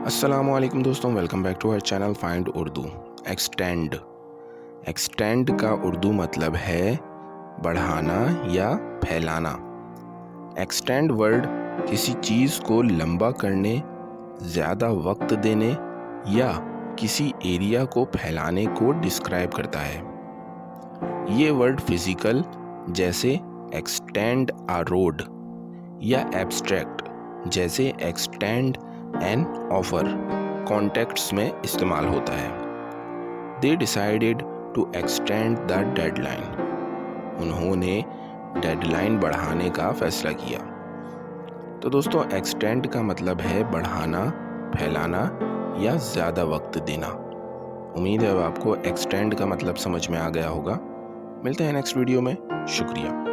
अस्सलामुअलैकुम दोस्तों, welcome back to our channel find Urdu. Extend. Extend का उर्दू मतलब है बढ़ाना या फैलाना। एक्सटेंड वर्ड किसी चीज़ को लंबा करने, ज़्यादा वक्त देने या किसी एरिया को फैलाने को डिस्क्राइब करता है। ये वर्ड फिज़िकल जैसे एक्सटेंड अ रोड या एब्स्ट्रैक्ट जैसे एक्सटेंड एन ऑफर कॉन्टेक्ट्स में इस्तेमाल होता है। They decided to extend the deadline. उन्होंने डेडलाइन बढ़ाने का फैसला किया। तो दोस्तों, एक्सटेंड का मतलब है बढ़ाना, फैलाना या ज़्यादा वक्त देना। उम्मीद है अब आपको एक्सटेंड का मतलब समझ में आ गया होगा। मिलते हैं नेक्स्ट वीडियो में। शुक्रिया।